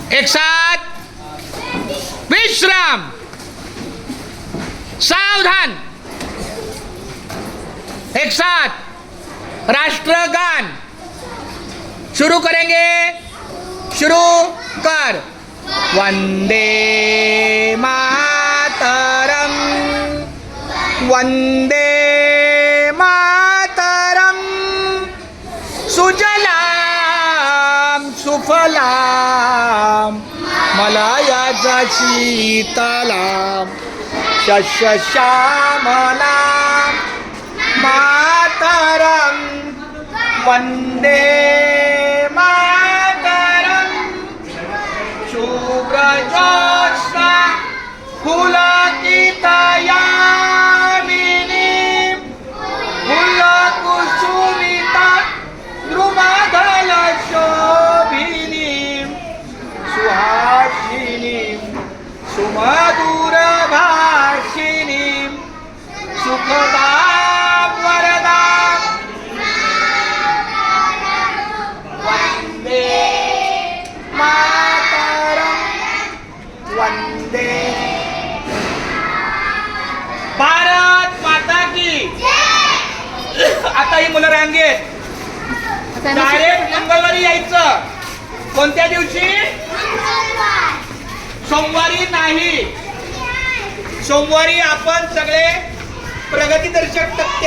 एक साथ विश्राम, सावधान, एक साथ राष्ट्रगान शुरू करेंगे। शुरू कर। वंदे मातरम, वंदे मातरम, सुजलाम सुफलाम मलयाजा शीतलाम शस्यश्यामलाम मातरम, वंदे मातरम, शुभ्रज्योत्स्ना पुलकितयामिनी फुल्लकुसुमिता द्रुमदलशोभिनी सुहासिनी सुमधुरभाषिणी सुखदां वरदां वंदे मातरम, वंदे भारत माता की। आता ही मुलं रांगेत डायरेक्ट मंगळवारी यायचं। कोणत्या दिवशी? सोमवारी नाही। सोमवारी आपण सगळे प्रगतीदर्शक तक्ते